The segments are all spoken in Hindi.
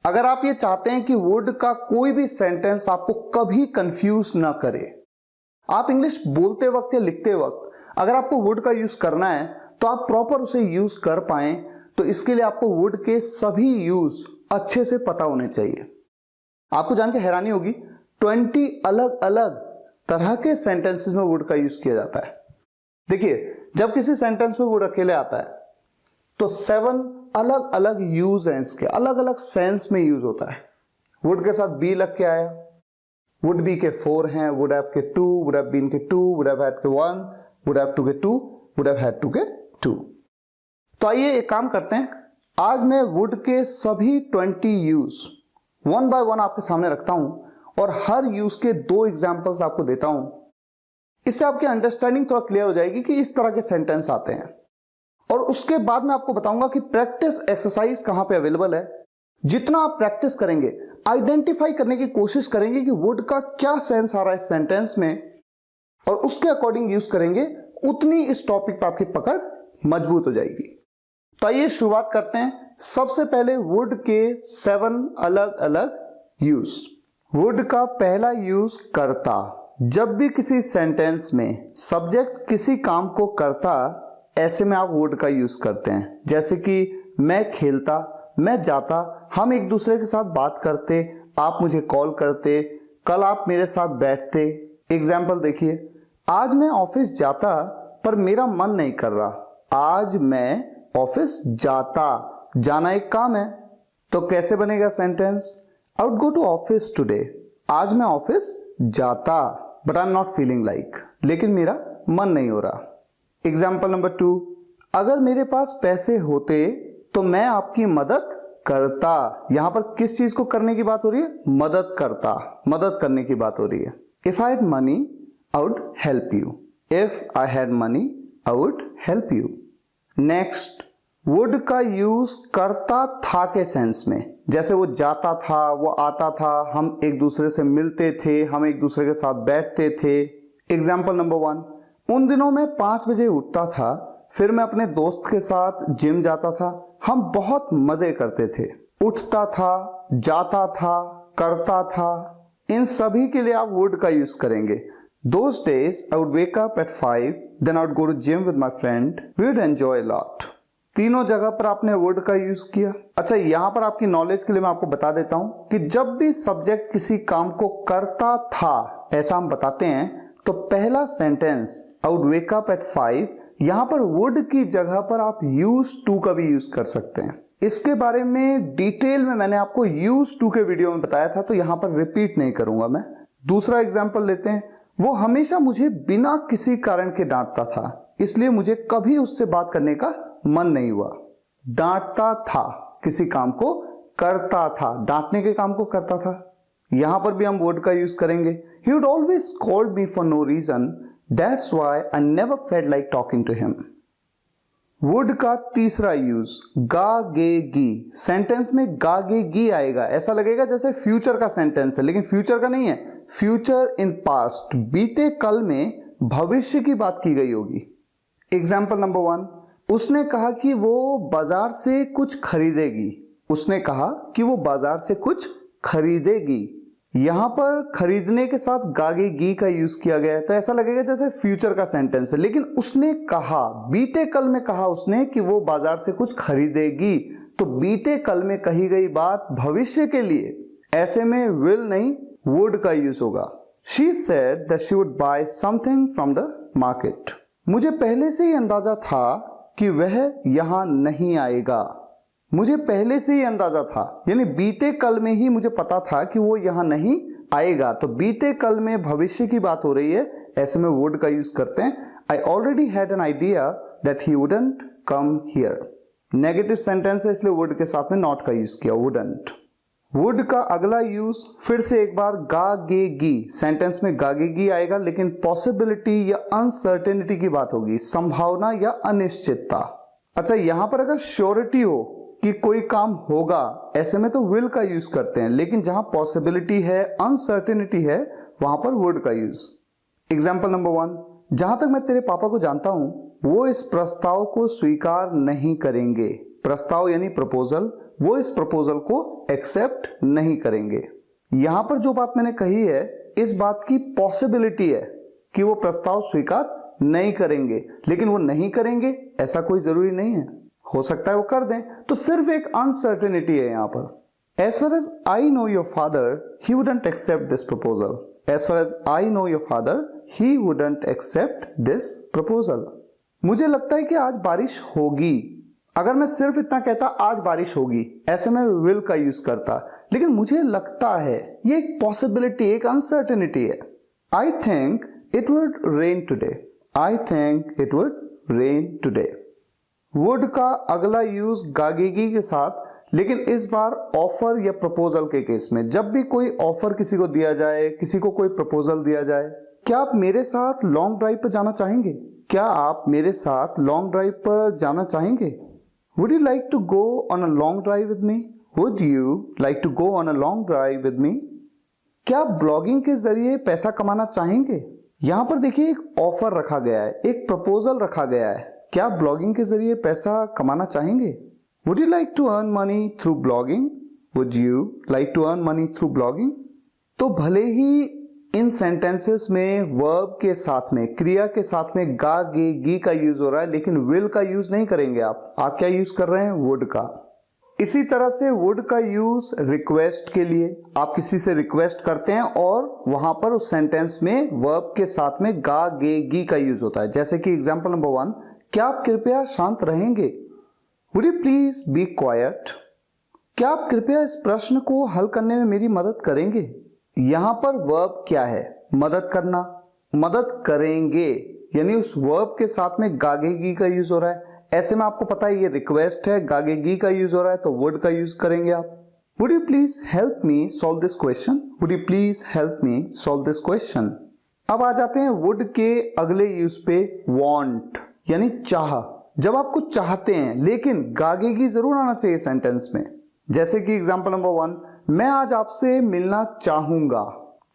अगर आप ये चाहते हैं कि वुड का कोई भी सेंटेंस आपको कभी कंफ्यूज ना करे, आप इंग्लिश बोलते वक्त या लिखते वक्त अगर आपको वुड का यूज करना है तो आप प्रॉपर उसे यूज कर पाएं, तो इसके लिए आपको वुड के सभी यूज अच्छे से पता होने चाहिए। आपको जान के हैरानी होगी 20 अलग अलग तरह के सेंटेंसेस में वुड का यूज किया जाता है। देखिए, जब किसी सेंटेंस में वुड अकेले आता है तो 7 अलग अलग यूज हैं, इसके अलग अलग सेंस में यूज होता है। वुड के साथ बी लग के आया, वुड बी के 4 हैं, वुड हैव के 2, वुड हैव बीन के 2, वुड हैव हैड के 1, वुड हैव टू के 2, वुड हैव हैड टू के 2। तो आइए एक काम करते हैं, आज मैं वुड के सभी 20 यूज 1 बाय 1 आपके सामने रखता हूं और हर यूज के 2 एग्जांपल्स आपको देता हूं। इससे आपकी अंडरस्टैंडिंग थोड़ा क्लियर हो जाएगी कि इस तरह के सेंटेंस आते हैं। और उसके बाद मैं आपको बताऊंगा कि प्रैक्टिस एक्सरसाइज कहां पे अवेलेबल है। जितना आप प्रैक्टिस करेंगे, आइडेंटिफाई करने की कोशिश करेंगे कि वुड का क्या सेंस आ रहा है इस सेंटेंस में और उसके अकॉर्डिंग यूज करेंगे, उतनी इस टॉपिक पर आपकी पकड़ मजबूत हो जाएगी। तो आइए शुरुआत करते हैं। सबसे पहले वुड के 7 अलग अलग यूज। वुड का पहला यूज करता। जब भी किसी सेंटेंस में सब्जेक्ट किसी काम को करता, ऐसे में आप वुड का यूज करते हैं। जैसे कि मैं खेलता, मैं जाता, हम एक दूसरे के साथ बात करते, आप मुझे कॉल करते, कल आप मेरे साथ बैठते। एग्जाम्पल देखिए, आज मैं ऑफिस जाता पर मेरा मन नहीं कर रहा। आज मैं ऑफिस जाता, जाना एक काम है। तो कैसे बनेगा sentence? I would go to office today. आज मैं ऑफिस जाता but I am not feeling like, लेकिन मेरा मन नहीं हो रहा। एग्जाम्पल नंबर 2, अगर मेरे पास पैसे होते तो मैं आपकी मदद करता। यहां पर किस चीज को करने की बात हो रही है? मदद करता, मदद करने की बात हो रही है। If I had money I would help you. If I had money I would help you. Next, would का यूज करता था के सेंस में। जैसे वो जाता था, वो आता था, हम एक दूसरे से मिलते थे, हम एक दूसरे के साथ बैठते थे। एग्जाम्पल नंबर 1, उन दिनों में 5 बजे उठता था, फिर मैं अपने दोस्त के साथ जिम जाता था, हम बहुत मजे करते थे। उठता था, जाता था, करता था, इन सभी के लिए आप वुड का यूज करेंगे। Those days I would wake up at 5, then I would go to gym with my friend. We would enjoy a lot. तीनों जगह पर आपने वुड का यूज किया। अच्छा, यहां पर आपकी नॉलेज के लिए मैं आपको बता देता हूं कि जब भी सब्जेक्ट किसी काम को करता था ऐसा हम बताते हैं, तो पहला sentence I would wake up at 5, यहां पर वुड की जगह पर आप यूज टू का भी यूज कर सकते हैं। इसके बारे में डिटेल में मैंने आपको यूज टू के वीडियो में बताया था, तो यहां पर रिपीट नहीं करूंगा मैं। दूसरा एग्जाम्पल लेते हैं, वो हमेशा मुझे बिना किसी कारण के डांटता था, इसलिए मुझे कभी उससे बात करने का मन नहीं हुआ। डांटता था, किसी काम को करता था, डांटने के काम को करता था। यहां पर भी हम वुड का यूज करेंगे। He would always scold me for no reason. That's why I never felt like talking to him. Would का तीसरा यूज गा गे गी। सेंटेंस में गा गे गी आएगा, ऐसा लगेगा जैसे फ्यूचर का सेंटेंस है, लेकिन फ्यूचर का नहीं है। फ्यूचर इन पास्ट, बीते कल में भविष्य की बात की गई होगी। एग्जाम्पल नंबर 1, उसने कहा कि वो बाजार से कुछ खरीदेगी। उसने कहा कि वो बाजार से कुछ खरीदेगी। यहां पर खरीदने के साथ गागेगी का यूज किया गया है, तो ऐसा लगेगा जैसे फ्यूचर का सेंटेंस है, लेकिन उसने कहा, बीते कल में कहा उसने कि वो बाजार से कुछ खरीदेगी, तो बीते कल में कही गई बात भविष्य के लिए, ऐसे में विल नहीं वुड का यूज होगा। She said that she would buy something from the market. मुझे पहले से ही अंदाजा था कि वह यहां नहीं आएगा। मुझे पहले से ही अंदाजा था, यानी बीते कल में ही मुझे पता था कि वो यहां नहीं आएगा, तो बीते कल में भविष्य की बात हो रही है, ऐसे में वुड का यूज करते हैं। I already had an idea that he wouldn't come here. Negative sentence है, इसलिए वुड के साथ में नॉट का यूज किया, wouldn't। वुड का अगला यूज फिर से एक बार गागेगी। सेंटेंस में गागेगी आएगा, लेकिन पॉसिबिलिटी या अनसर्टेनिटी की बात होगी, संभावना या अनिश्चितता। अच्छा, यहां पर अगर श्योरिटी हो कि कोई काम होगा, ऐसे में तो विल का यूज करते हैं, लेकिन जहां पॉसिबिलिटी है, अनसर्टेनिटी है, वहां पर वुड का यूज। एग्जाम्पल नंबर 1, जहां तक मैं तेरे पापा को जानता हूं वो इस प्रस्ताव को स्वीकार नहीं करेंगे। प्रस्ताव यानी प्रपोजल, वो इस प्रपोजल को एक्सेप्ट नहीं करेंगे। यहां पर जो बात मैंने कही है, इस बात की पॉसिबिलिटी है कि वो प्रस्ताव स्वीकार नहीं करेंगे, लेकिन वो नहीं करेंगे ऐसा कोई जरूरी नहीं है, हो सकता है वो कर दें। तो सिर्फ एक अनसर्टेनिटी है यहां पर। As far as I know your father, he wouldn't accept this proposal. As far as I know your father, he wouldn't accept this proposal. मुझे लगता है कि आज बारिश होगी। अगर मैं सिर्फ इतना कहता आज बारिश होगी, ऐसे में विल का यूज करता, लेकिन मुझे लगता है, ये एक पॉसिबिलिटी, एक अनसर्टेनिटी है। I think it would rain today. I think it would rain today. would का अगला यूज गागेगी के साथ, लेकिन इस बार ऑफर या प्रपोजल के केस में। जब भी कोई ऑफर किसी को दिया जाए, किसी को कोई प्रपोजल दिया जाए, क्या आप मेरे साथ लॉन्ग ड्राइव पर जाना चाहेंगे? क्या आप मेरे साथ लॉन्ग ड्राइव पर जाना चाहेंगे? Would you like to go on a long drive with me? Would you like to go on a long drive with me? क्या आप ब्लॉगिंग के जरिए पैसा कमाना चाहेंगे? यहां पर देखिए एक ऑफर रखा गया है, एक प्रपोजल रखा गया है। क्या आप ब्लॉगिंग के जरिए पैसा कमाना चाहेंगे? Would you like to earn money through blogging? Would you like to earn money through blogging? तो भले ही इन सेंटेंसेस में वर्ब के साथ में, क्रिया के साथ में गा गे गी का यूज हो रहा है, लेकिन विल का यूज नहीं करेंगे आप क्या यूज कर रहे हैं? वुड का। इसी तरह से वुड का यूज रिक्वेस्ट के लिए, आप किसी से रिक्वेस्ट करते हैं और वहां पर उस सेंटेंस में वर्ब के साथ में गा गे गी का यूज होता है। जैसे कि एग्जांपल नंबर 1, क्या आप कृपया शांत रहेंगे? Would you please be quiet? क्या आप कृपया इस प्रश्न को हल करने में मेरी मदद करेंगे? यहां पर वर्ब क्या है? मदद करना, मदद करेंगे, यानी उस वर्ब के साथ में गागेगी का यूज हो रहा है। ऐसे में आपको पता है ये रिक्वेस्ट है, गागेगी का यूज हो रहा है, तो वुड का यूज करेंगे आप। Would you please help me solve this question? Would you please help me solve this question? अब आ जाते हैं वुड के अगले यूज पे, want यानी चाह। जब आप कुछ चाहते हैं, लेकिन गागेगी जरूर आना चाहिए सेंटेंस में। जैसे कि एग्जांपल नंबर 1, मैं आज आपसे मिलना चाहूंगा।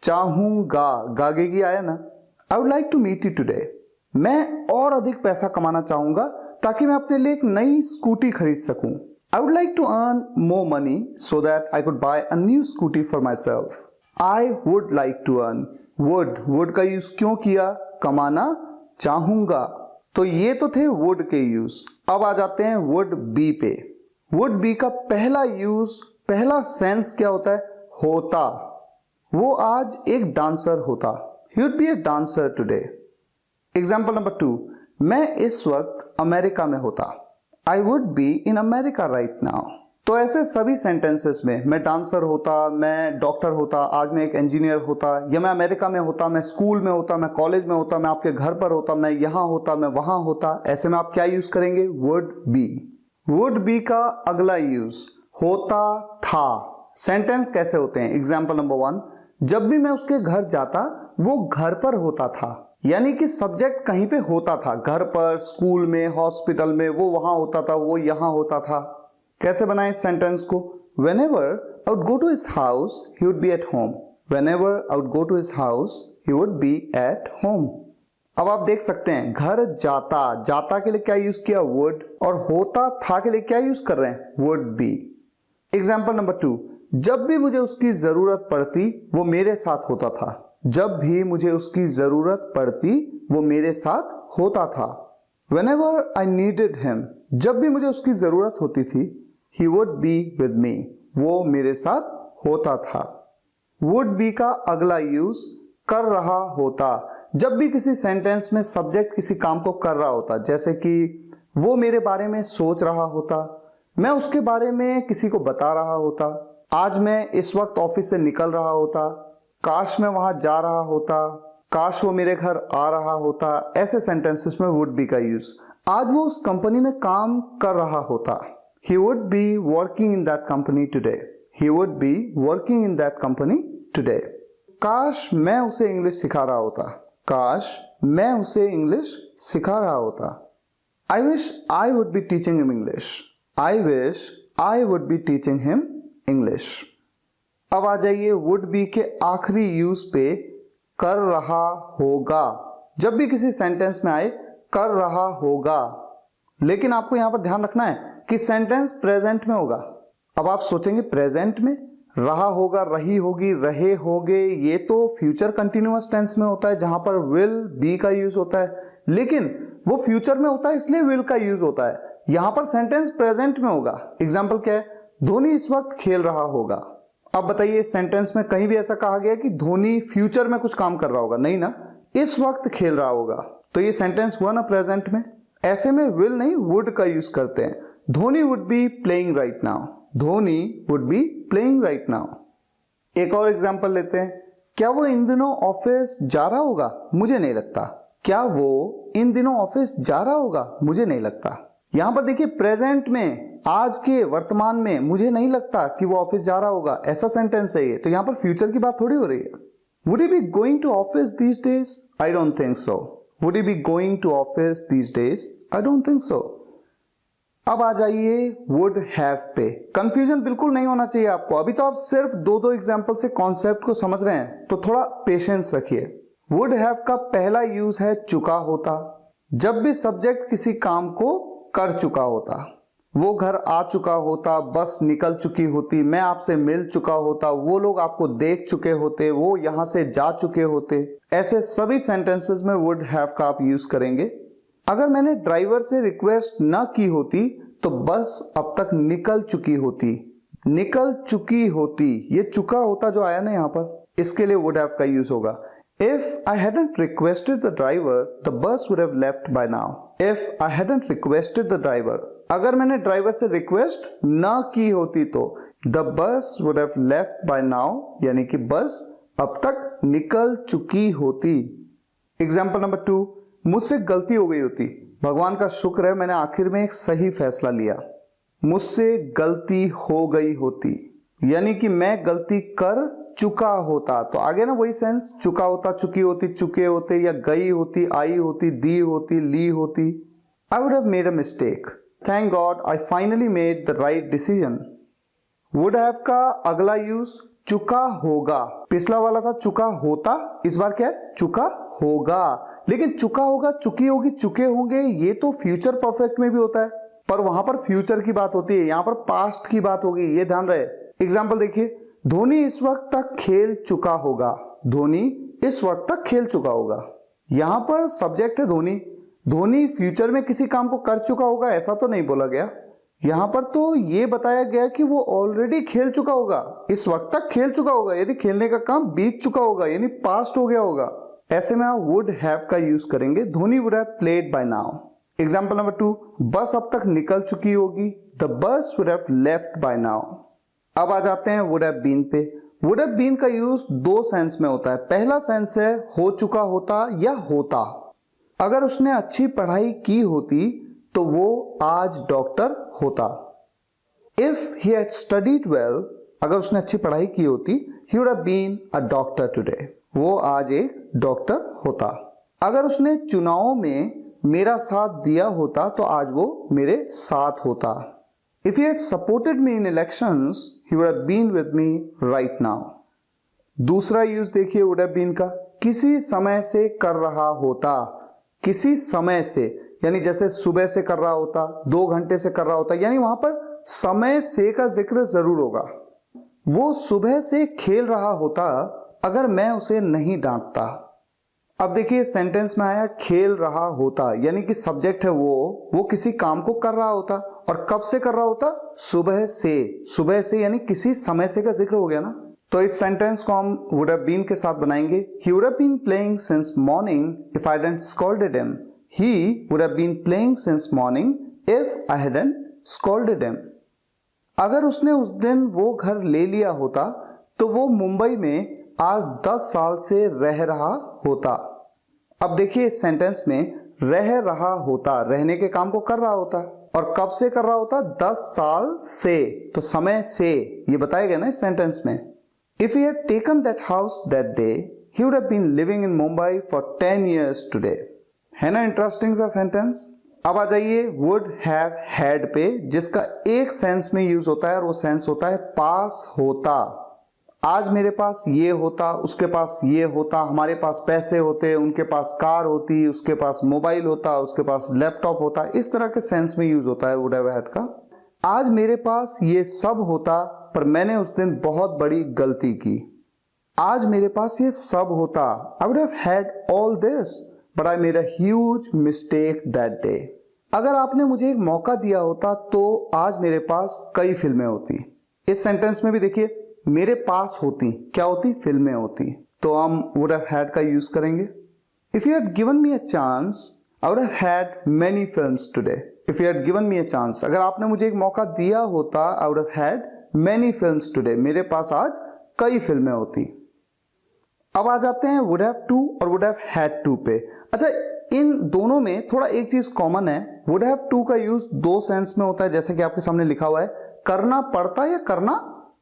चाहूंगा, गागेगी आया ना। I would like to meet you today. मैं और अधिक पैसा कमाना चाहूंगा ताकि मैं अपने लिए एक नई स्कूटी खरीद सकूं। I would like to earn more money so that I could buy a new scooty for myself. I would like to earn, would का यूज क्यों किया? कमाना चाहूंगा। तो ये तो थे वुड के यूज। अब आ जाते हैं वुड बी पे। वुड बी का पहला यूज, पहला सेंस क्या होता है? होता। वो आज एक डांसर होता। He would be a dancer today. Example number 2, मैं इस वक्त अमेरिका में होता। I would be in America right now. तो ऐसे सभी सेंटेंसेस में मैं डांसर होता, मैं डॉक्टर होता, आज मैं एक इंजीनियर होता, या मैं अमेरिका में होता, मैं स्कूल में होता, मैं कॉलेज में होता, मैं आपके घर पर होता, मैं यहां होता, मैं वहां होता, ऐसे में आप क्या यूज करेंगे? Would be. वुड बी का अगला यूज होता था। सेंटेंस कैसे होते हैं? एग्जाम्पल नंबर 1, जब भी मैं उसके घर जाता वो घर पर होता था, यानी कि सब्जेक्ट कहीं पे होता था, घर पर, स्कूल में, हॉस्पिटल में, वो वहां होता था, वो यहां होता था। कैसे बनाएं इस सेंटेंस को? Whenever I would go to his house, he would be at home. Whenever I would go to his house, he would be at home. अब आप देख सकते हैं घर जाता, जाता के लिए क्या यूज किया? would, और होता था के लिए क्या यूज कर रहे हैं? would be. एग्जाम्पल नंबर 2, जब भी मुझे उसकी जरूरत पड़ती वो मेरे साथ होता था। जब भी मुझे उसकी जरूरत पड़ती वो मेरे साथ होता था। Whenever I needed him, जब भी मुझे उसकी जरूरत होती थी, he would be with me, वो मेरे साथ होता था। would be का अगला यूज कर रहा होता। जब भी किसी सेंटेंस में सब्जेक्ट किसी काम को कर रहा होता, जैसे कि वो मेरे बारे में सोच रहा होता, मैं उसके बारे में किसी को बता रहा होता, आज मैं इस वक्त ऑफिस से निकल रहा होता, काश मैं वहां जा रहा होता, काश वो मेरे घर आ रहा होता, ऐसे सेंटेंसेस में would be का यूज। आज वो उस कंपनी में काम कर रहा होता। He would be working in that company today. He would be working in that company today. काश मैं उसे इंग्लिश सिखा रहा होता। काश मैं उसे इंग्लिश सिखा रहा होता। I wish I would be teaching him English. I wish I would be teaching him English. अब आ जाइए would be के आखिरी यूज पे, कर रहा होगा। जब भी किसी सेंटेंस में आए कर रहा होगा, लेकिन आपको यहां पर ध्यान रखना है कि सेंटेंस प्रेजेंट में होगा। अब आप सोचेंगे प्रेजेंट में रहा होगा, रही होगी, रहे होगे, ये तो फ्यूचर कंटिन्यूअस टेंस में होता है जहां पर विल बी का यूज होता है, लेकिन वो फ्यूचर में होता है इसलिए विल का यूज होता है। यहां पर सेंटेंस प्रेजेंट में होगा। एग्जाम्पल क्या है, धोनी इस वक्त खेल रहा होगा। अब बताइए सेंटेंस में कहीं भी ऐसा कहा गया कि धोनी फ्यूचर में कुछ काम कर रहा होगा? नहीं ना, इस वक्त खेल रहा होगा। तो ये सेंटेंस हुआ ना प्रेजेंट में। ऐसे में विल नहीं वुड का यूज करते हैं। Dhoni would be playing right now, Dhoni would be playing right now. एक और एग्जांपल लेते हैं, क्या वो इन दिनों ऑफिस जा रहा होगा? मुझे नहीं लगता। क्या वो इन दिनों ऑफिस जा रहा होगा? मुझे नहीं लगता। यहां पर देखिए प्रेजेंट में, आज के वर्तमान में, मुझे नहीं लगता कि वो ऑफिस जा रहा होगा, ऐसा सेंटेंस है ये। तो यहां पर फ्यूचर की बात थोड़ी हो रही है। Would he be going to office these days? I don't think so. Would he be going to office these days? I don't think so. अब आ जाइए वुड हैव पे। कंफ्यूजन बिल्कुल नहीं होना चाहिए आपको। अभी तो आप सिर्फ दो दो एग्जांपल से कॉन्सेप्ट को समझ रहे हैं, तो थोड़ा पेशेंस रखिए। वुड हैव का पहला यूज है चुका होता। जब भी सब्जेक्ट किसी काम को कर चुका होता, वो घर आ चुका होता, बस निकल चुकी होती, मैं आपसे मिल चुका होता, वो लोग आपको देख चुके होते, वो यहां से जा चुके होते, ऐसे सभी सेंटेंसेस में वुड हैव का आप यूज करेंगे। अगर मैंने ड्राइवर से रिक्वेस्ट ना की होती तो बस अब तक निकल चुकी होती। निकल चुकी होती, ये चुका होता जो आया ना यहां पर, इसके लिए वुड हैव का यूज होगा। If I hadn't requested the driver, the bus would have left by now. If I hadn't requested the driver, अगर मैंने ड्राइवर से रिक्वेस्ट ना की होती तो the bus would have left by now, यानी कि बस अब तक निकल चुकी होती। एग्जाम्पल नंबर 2, मुझसे गलती हो गई होती। भगवान का शुक्र है मैंने आखिर में एक सही फैसला लिया। मुझसे गलती हो गई होती, यानी कि मैं गलती कर चुका होता। तो आगे ना वही सेंस, चुका होता, चुकी होती, चुके होते, या गई होती, आई होती, दी होती, ली होती। आई would have made a mistake, thank God I finally made the right decision. Would have का अगला यूज चुका होगा। पिछला वाला था चुका होता, इस बार क्या है? चुका होगा। लेकिन चुका होगा, चुकी होगी, चुके होंगे, ये तो फ्यूचर परफेक्ट में भी होता है, पर वहां पर फ्यूचर की बात होती है, यहां पर पास्ट की बात होगी, ये ध्यान रहे। एग्जाम्पल देखिए, धोनी इस वक्त तक खेल चुका होगा। धोनी इस वक्त तक खेल चुका होगा। यहां पर सब्जेक्ट है धोनी। धोनी फ्यूचर में किसी काम को कर चुका होगा ऐसा तो नहीं बोला गया। यहां पर तो ये बताया गया कि वो ऑलरेडी खेल चुका होगा, इस वक्त तक खेल चुका होगा, यानी खेलने का काम बीत चुका होगा, यानी पास्ट हो गया होगा। ऐसे में आप वुड हैव का यूज करेंगे। Dhoni would have played by now. Example number 2, बस अब तक निकल चुकी होगी। The bus would have left by now. अब आ जाते हैं वुड हैव बीन पे। वुड हैव बीन का यूज दो सेंस में होता है। पहला सेंस है हो चुका होता या होता। अगर उसने अच्छी पढ़ाई की होती तो वो आज डॉक्टर होता। If he had studied well, अगर उसने अच्छी पढ़ाई की होती, he would have been a doctor today, वो आज एक डॉक्टर होता। अगर उसने चुनाव में मेरा साथ दिया होता तो आज वो मेरे साथ होता। If he had supported me in elections, he would have been with me right now. दूसरा यूज देखिए would have been का, किसी समय से कर रहा होता। किसी समय से, यानी जैसे सुबह से कर रहा होता, 2 घंटे से कर रहा होता, यानी वहां पर समय से का जिक्र जरूर होगा। वो सुबह से खेल रहा होता अगर मैं उसे नहीं डांटता। अब देखिए सेंटेंस में आया खेल रहा होता, यानी कि सब्जेक्ट है वो किसी काम को कर रहा होता, और कब से कर रहा होता? सुबह से। सुबह से यानी किसी समय से का जिक्र हो गया ना। तो इस सेंटेंस को हम वुड हैव बीन के साथ बनाएंगे। He would have been playing since morning if I hadn't scolded him. He would have been playing since morning if I hadn't scolded him. अगर उसने उस दिन वो घर ले लिया होता तो वो मुंबई में आज 10 साल से रह रहा होता। अब देखिए इस सेंटेंस में रह रहा होता, रहने के काम को कर रहा होता, और कब से कर रहा होता? 10 साल से, तो समय से ये बताया गया ना इस सेंटेंस में। If he had taken that house that day, he would have been living in Mumbai for 10 years today. है ना इंटरेस्टिंग सा सेंटेंस। अब आ जाइए वुड हैव हैड पे, जिसका एक सेंस में यूज होता है और वो सेंस होता है पास होता। आज मेरे पास ये होता, उसके पास ये होता, हमारे पास पैसे होते, उनके पास कार होती, उसके पास मोबाइल होता, उसके पास लैपटॉप होता, इस तरह के सेंस में यूज होता है वुड हैव हैड का। आज मेरे पास ये सब होता पर मैंने उस दिन बहुत बड़ी गलती की। आज मेरे पास ये सब होता, आई would have had all this but I made a huge mistake that day. अगर आपने मुझे एक मौका दिया होता तो आज मेरे पास कई फिल्में होती। इस सेंटेंस में भी देखिए मेरे पास होती, क्या होती? फिल्में होती। तो हम वुड हैव हैड का यूज करेंगे। If you had given me a chance I would have had many films today. If you had given me a chance, अगर आपने मुझे एक मौका दिया होता, आई would have had many films today, मेरे पास आज कई फिल्में होती। अब आ जाते हैं वुड हैव टू और वुड हैव हैड टू पे। अच्छा, इन दोनों में थोड़ा एक चीज कॉमन है। वुड हैव टू का यूज दो सेंस में होता है, जैसे कि आपके सामने लिखा हुआ है, करना पड़ता या करना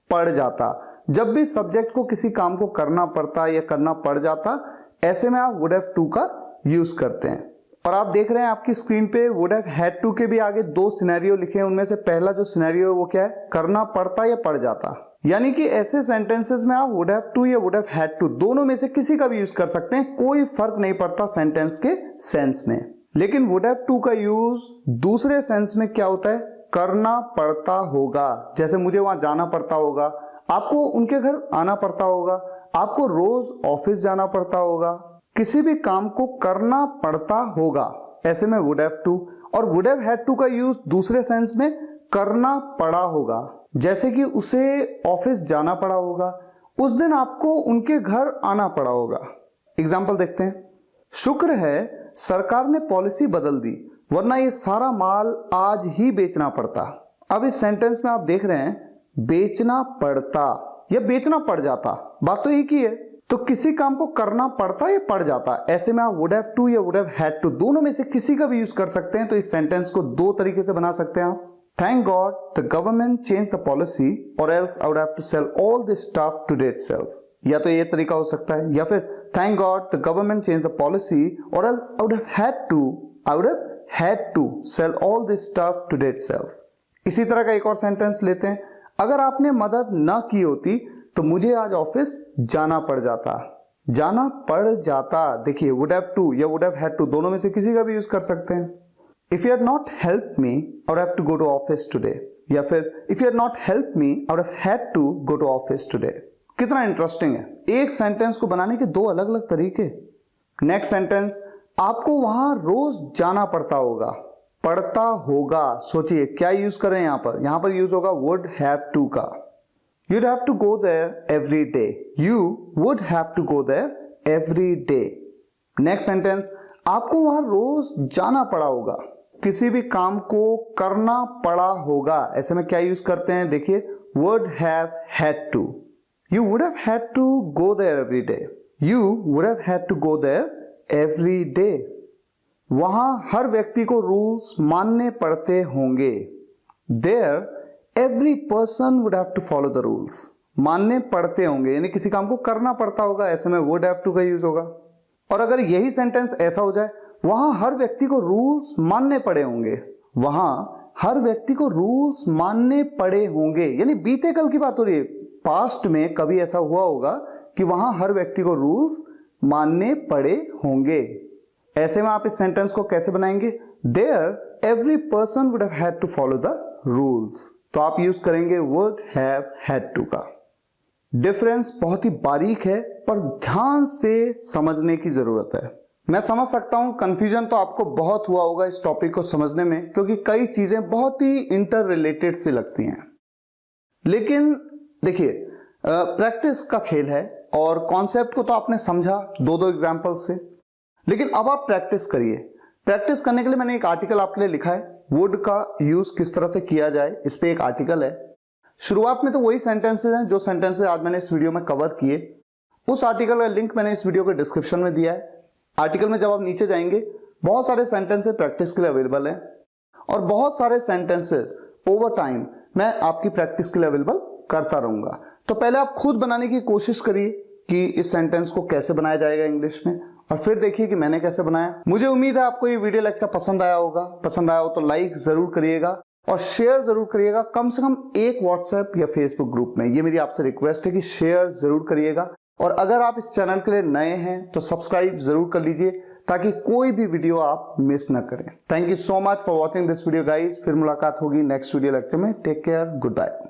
पड़ जाता। जब भी सब्जेक्ट को किसी काम को करना पड़ता या करना पड़ जाता, ऐसे में आप वुड हैव टू का यूज करते हैं। और आप देख रहे हैं आपकी स्क्रीन पे वुड हैव हैड टू के भी आगे दो सिनेरियो लिखे हैं। उनमें से पहला जो सिनेरियो है वो क्या है? करना पड़ता या पड़ जाता। यानी कि ऐसे सेंटेंसेस में आप वुड हैव टू या वुड हैव हैड टू दोनों में से किसी का भी यूज कर सकते हैं, कोई फर्क नहीं पड़ता सेंटेंस के सेंस में। लेकिन वुड हैव टू का यूज दूसरे सेंस में क्या होता है? करना पड़ता होगा। जैसे मुझे वहां जाना पड़ता होगा, आपको उनके घर आना पड़ता होगा, आपको रोज ऑफिस जाना पड़ता होगा, किसी भी काम को करना पड़ता होगा, ऐसे में वुड हैव टू। और वुड हैव हैड टू का यूज दूसरे सेंस में करना पड़ा होगा, जैसे कि उसे ऑफिस जाना पड़ा होगा, उस दिन आपको उनके घर आना पड़ा होगा। एग्जाम्पल देखते हैं। शुक्र है सरकार ने पॉलिसी बदल दी, वरना ये सारा माल आज ही बेचना पड़ता। अब इस सेंटेंस में आप देख रहे हैं बेचना पड़ता या बेचना पड़ जाता, बात तो एक ही है। तो किसी काम को करना पड़ता या पड़ जाता, ऐसे में आप वुड हैव टू या वुड हैव हैड टू दोनों में से किसी का भी यूज कर सकते हैं। तो इस सेंटेंस को दो तरीके से बना सकते हैं आप। Thank God the government change the policy और else I would have to sell all this stuff today itself. या तो ये तरीका हो सकता है, या फिर thank God the government change the policy और else I would have had to sell all this stuff today itself. इसी तरह का एक और सेंटेंस लेते हैं। अगर आपने मदद ना की होती तो मुझे आज ऑफिस जाना पड़ जाता। जाना पड़ जाता, देखिए वुड हैव टू या वुड हैव हैड टू दोनों में से किसी का भी यूज कर सकते हैं। If you had not help me I would have to go to office today, या फिर if you had not help me I would have had to go to office today. कितना इंटरेस्टिंग है, एक सेंटेंस को बनाने के दो अलग अलग तरीके। नेक्स्ट सेंटेंस, आपको वहां रोज जाना पड़ता होगा। पड़ता होगा, सोचिए क्या यूज करें यहां पर? यहां पर यूज होगा वुड हैव टू का। You'd have to go there every day. You would have to go there every day. Next sentence, आपको वहां रोज जाना पड़ा होगा, किसी भी काम को करना पड़ा होगा, ऐसे में क्या यूज करते हैं? देखिए would have had to. You would have had to go there every day. You would have had to go there every day. वहां हर व्यक्ति को रूल्स मानने पड़ते होंगे। There every person would have to follow the rules. मानने पड़ते होंगे यानी किसी काम को करना पड़ता होगा, ऐसे में would have to का यूज होगा। और अगर यही सेंटेंस ऐसा हो जाए, वहां हर व्यक्ति को रूल्स मानने पड़े होंगे, वहां हर व्यक्ति को रूल्स मानने पड़े होंगे, यानी बीते कल की बात हो रही है। पास्ट में कभी ऐसा हुआ होगा कि वहां हर व्यक्ति को रूल्स मानने पड़े होंगे। ऐसे में आप इस सेंटेंस को कैसे बनाएंगे? There every person would have had to follow the rules. तो आप यूज करेंगे would have had to का। डिफरेंस बहुत ही बारीक है पर ध्यान से समझने की जरूरत है। मैं समझ सकता हूं कंफ्यूजन तो आपको बहुत हुआ होगा इस टॉपिक को समझने में, क्योंकि कई चीजें बहुत ही इंटर रिलेटेड सी लगती हैं। लेकिन देखिए प्रैक्टिस का खेल है और कॉन्सेप्ट को तो आपने समझा दो दो एग्जाम्पल से, लेकिन अब आप प्रैक्टिस करिए। प्रैक्टिस करने के लिए मैंने एक आर्टिकल आपके लिए लिखा है, वुड का यूज किस तरह से किया जाए, इस पे एक आर्टिकल है। शुरुआत में तो वही सेंटेंसेस हैं जो सेंटेंसेस आज मैंने इस वीडियो में कवर किए। उस आर्टिकल का लिंक मैंने इस वीडियो के डिस्क्रिप्शन में दिया है। आर्टिकल में जब आप नीचे जाएंगे बहुत सारे सेंटेंसेस प्रैक्टिस के लिए अवेलेबल हैं और बहुत सारे सेंटेंसेस ओवर टाइम मैं आपकी प्रैक्टिस के लिए अवेलेबल करता रहूंगा। तो पहले आप खुद बनाने की कोशिश करिए कि इस सेंटेंस को कैसे बनाया जाएगा इंग्लिश में, और फिर देखिए कि मैंने कैसे बनाया। मुझे उम्मीद है आपको ये वीडियो लेक्चर पसंद आया होगा। पसंद आया हो तो लाइक जरूर करिएगा और शेयर जरूर करिएगा, कम से कम एक व्हाट्सएप या फेसबुक ग्रुप में। ये मेरी आपसे रिक्वेस्ट है कि शेयर जरूर करिएगा। और अगर आप इस चैनल के लिए नए हैं तो सब्सक्राइब जरूर कर लीजिए, ताकि कोई भी वीडियो आप मिस ना करें। Thank you so much for watching this video guys. फिर मुलाकात होगी नेक्स्ट वीडियो लेक्चर में। Take care, good bye.